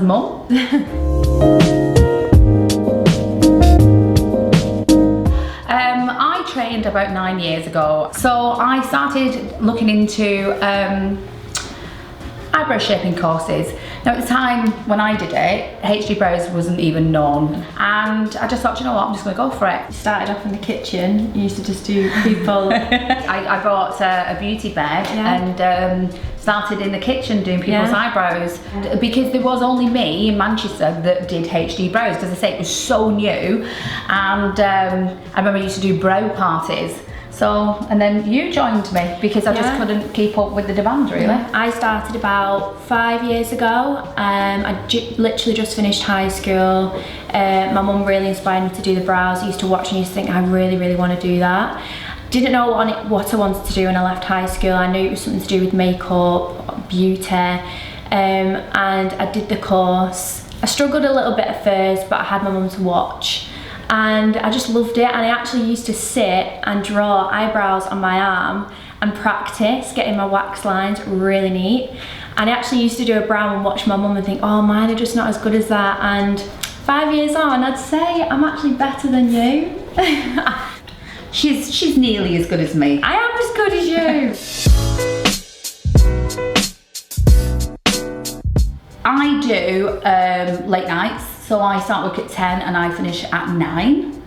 Ella's mum. I trained about 9 years ago. So I started looking into eyebrow shaping courses. Now at the time when I did it, HD brows wasn't even known, and I just thought, you know what, I'm just going to go for it. You started off in the kitchen, you used to just do people. I bought a beauty bed and started in the kitchen doing people's eyebrows, and because there was only me in Manchester that did HD brows, because I say it was so new, and I remember I used to do brow parties. So, and then you joined me because I just couldn't keep up with the demand, really. I started about 5 years ago. I literally just finished high school. My mum really inspired me to do the brows. I used to watch and used to think, I really, really want to do that. Didn't know what I wanted to do when I left high school. I knew it was something to do with makeup, beauty, and I did the course. I struggled a little bit at first, but I had my mum to watch. And I just loved it, and I actually used to sit and draw eyebrows on my arm and practice getting my wax lines really neat. And I actually used to do a brow and watch my mum and think, oh, mine are just not as good as that. And 5 years on, I'd say I'm actually better than you. She's nearly as good as me. I am as good as you. I do late nights. So I start work at 10 and I finish at 9.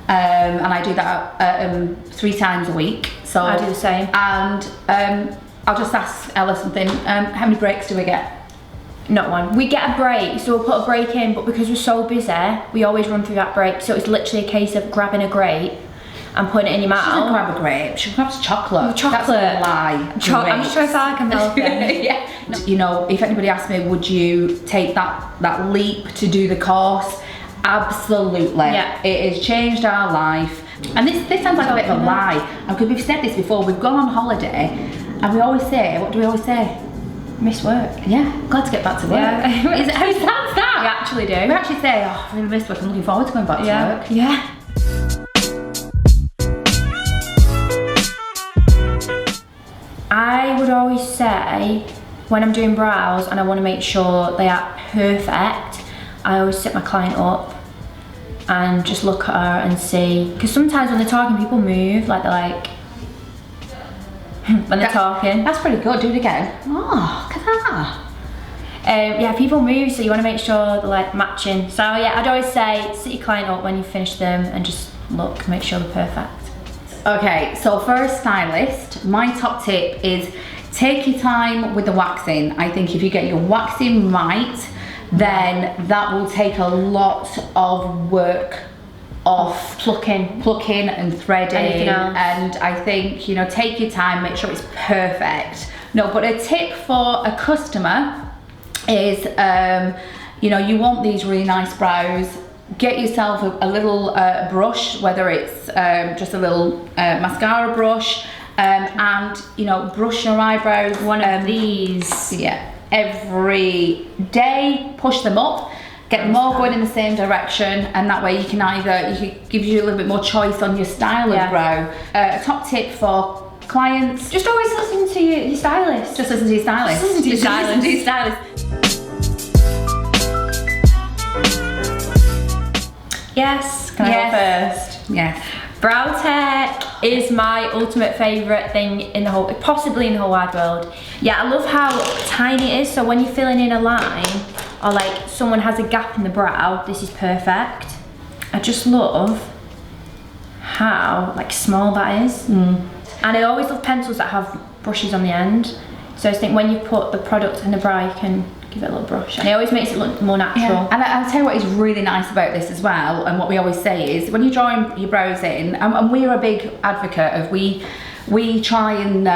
And I do that 3 times a week. So I do the same. And I'll just ask Ella something. How many breaks do we get? Not one. We get a break, so we'll put a break in, but because we're so busy, we always run through that break. So it's literally a case of grabbing a grape and putting it in your mouth. She doesn't grab a grape, she grabs chocolate. Chocolate. That's a lie. I'm just trying to say I can help it. Yeah. You know, if anybody asked me, would you take that leap to do the course? Absolutely. Yeah. It has changed our life. And this sounds like a bit of a lie. And because we've said this before, we've gone on holiday and we always say, what do we always say? Miss work. Yeah, glad to get back to work. Yeah. How sounds that? We actually do. We actually say, oh, I really missed work, I'm looking forward to going back to work. Yeah. I would always say, when I'm doing brows and I want to make sure they are perfect, I always sit my client up and just look at her and see, because sometimes when they're talking, people move, like they're like, when they're talking. That's pretty good, do it again. Oh, look at that. Yeah, people move, so you want to make sure they're like matching. So yeah, I'd always say, sit your client up when you finish them and just look, make sure they're perfect. Okay, so for a stylist, my top tip is take your time with the waxing. I think if you get your waxing right, then that will take a lot of work off. Plucking and threading. Anything else. And I think, you know, take your time, make sure it's perfect. No, but a tip for a customer is, you know, you want these really nice brows. Get yourself a little brush, whether it's just a little mascara brush, and you know, brush your eyebrows. One of these. Yeah, every day, push them up, get them all going in the same direction, and that way you can give you a little bit more choice on your style of brow. A top tip for clients: just always listen to your stylist. Just listen to your stylist. Just listen to your stylist. Listen to your stylist. Yes, can I go first? Yes. Brow tech is my ultimate favourite thing in the whole, possibly in the whole wide world. Yeah, I love how tiny it is, so when you're filling in a line, or like someone has a gap in the brow, this is perfect. I just love how like small that is. And I always love pencils that have brushes on the end. So I just think when you put the product in the brow, you can give it a little brush, and it always makes it look more natural. Yeah. And I'll tell you what is really nice about this as well, and what we always say is, when you're drawing your brows in, and we're a big advocate of, we try and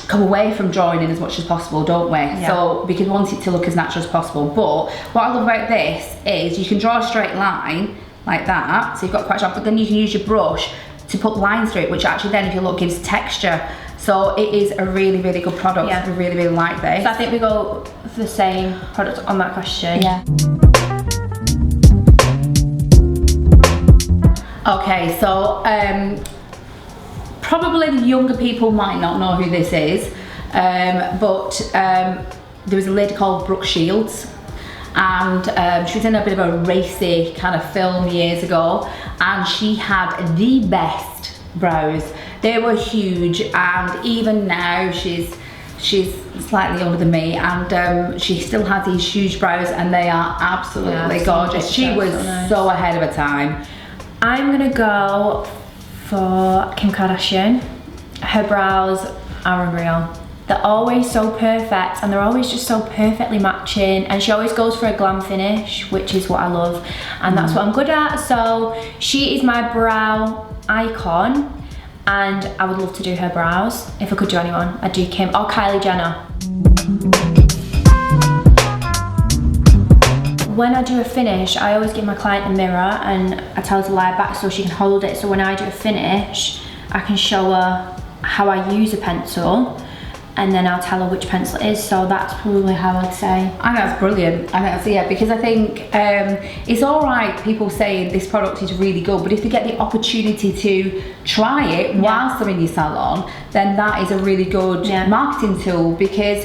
come away from drawing in as much as possible, don't we? Yeah. So, because we want it to look as natural as possible. But what I love about this is you can draw a straight line like that, so you've got quite sharp, but then you can use your brush to put lines through it, which actually then, if you look, gives texture. So it is a really, really good product. Yeah. We really, really like this. So I think we go for the same product on that question. Yeah. Okay, so probably the younger people might not know who this is, but there was a lady called Brooke Shields, and she was in a bit of a racy kind of film years ago, and she had the best brows. They were huge, and even now she's slightly older than me, and she still has these huge brows, and they are absolutely gorgeous. She was so ahead of her time. I'm gonna go for Kim Kardashian. Her brows are unreal. They're always so perfect, and they're always just so perfectly matching, and she always goes for a glam finish, which is what I love, and that's what I'm good at. So she is my brow icon, and I would love to do her brows. If I could do anyone, I'd do Kim or Kylie Jenner. When I do a finish, I always give my client a mirror, and I tell her to lie back so she can hold it. So when I do a finish, I can show her how I use a pencil, and then I'll tell her which pencil it is. So that's probably how I'd say. I think that's brilliant. I think that's, yeah, because I think it's all right people saying this product is really good, but if they get the opportunity to try it whilst they're in your salon, then that is a really good marketing tool, because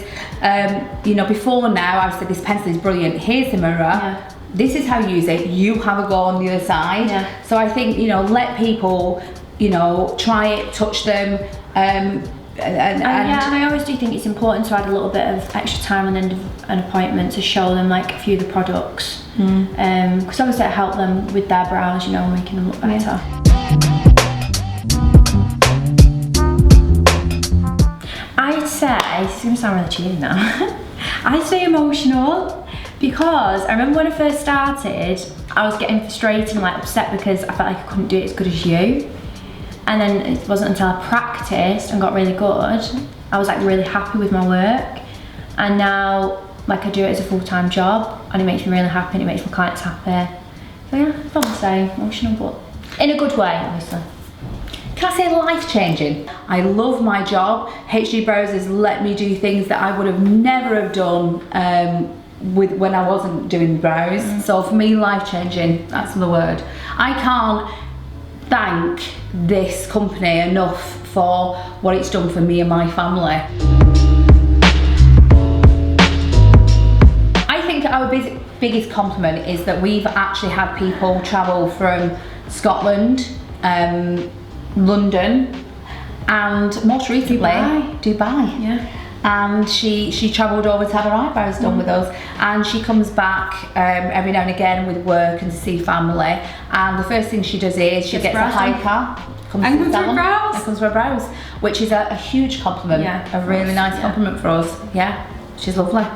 you know, before now I've said this pencil is brilliant, here's the mirror, this is how you use it, you have a go on the other side. So I think, you know, let people, you know, try it, touch them, and I always do think it's important to add a little bit of extra time on the end of an appointment to show them like a few of the products, because obviously it helps them with their brows, you know, making them look better. I'd say, this is going to sound really cheesy now, I'd say emotional, because I remember when I first started, I was getting frustrated and like upset because I felt like I couldn't do it as good as you. And then it wasn't until I practiced and got really good, I was like really happy with my work. And now, like, I do it as a full-time job, and it makes me really happy, and it makes my clients happy. So yeah, I'd probably say emotional, but in a good way, obviously. Can I say life-changing? I love my job. HG Brows has let me do things that I would have never have done when I wasn't doing brows. So for me, life-changing, that's the word. I can't thank this company enough for what it's done for me and my family. I think our biggest compliment is that we've actually had people travel from Scotland, London, and most recently Dubai. Yeah. And she travelled over to have her eyebrows done with us, and she comes back every now and again with work and to see family, and the first thing she does is she gets a high car, comes for her brows, which is a huge compliment, a really nice compliment for us. Yeah, she's lovely.